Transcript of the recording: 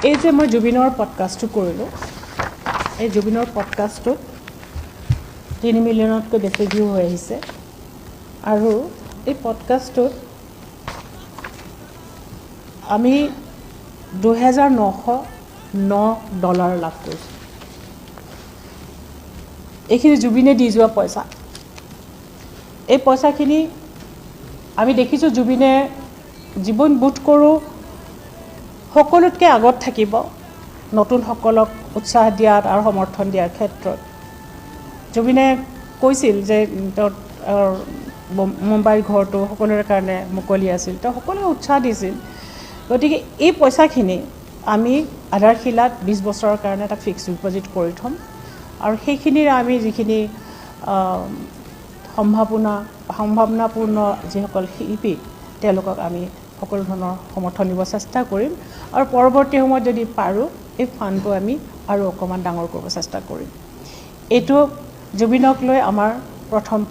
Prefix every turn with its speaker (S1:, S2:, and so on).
S1: এই যে মই জুবিনৰ পডকাষ্টটো কৰিলোঁ, এই জুবিনৰ পডকাষ্টটোত 3 মিলিয়নতকৈ বেছি ভিউ হৈ আহিছে আৰু এই পডকাষ্টটোত আমি $2,909 লাভ কৰিছোঁ। এইখিনি জুবিনে দি যোৱা পইচা। এই পইচাখিনি আমি দেখিছোঁ জুবিনে জীৱন বোধ কৰোঁ সকলোতকৈ আগত থাকিব নতুনসকলক উৎসাহ দিয়াত আৰু সমৰ্থন দিয়াৰ ক্ষেত্ৰত। জুবিনে কৈছিল যে তেওঁৰ মুম্বাইৰ ঘৰটো সকলোৰে কাৰণে মুকলি আছিল, তেওঁ সকলোৱে উৎসাহ দিছিল। গতিকে এই পইচাখিনি আমি আধাৰশিলাত 20 বছৰৰ কাৰণে এটা ফিক্সড ডিপজিট কৰি থ'ম আৰু সেইখিনিৰে আমি যিখিনি সম্ভাৱনাপূৰ্ণ যিসকল শিল্পী তেওঁলোকক আমি সকলো ধৰণৰ সমৰ্থন দিব চেষ্টা কৰিম আৰু পৰৱৰ্তী সময়ত যদি পাৰোঁ এই ফাণ্ডটো আমি আৰু অকণমান ডাঙৰ কৰিব চেষ্টা কৰিম। এইটো জুবিনক লৈ আমাৰ প্ৰথম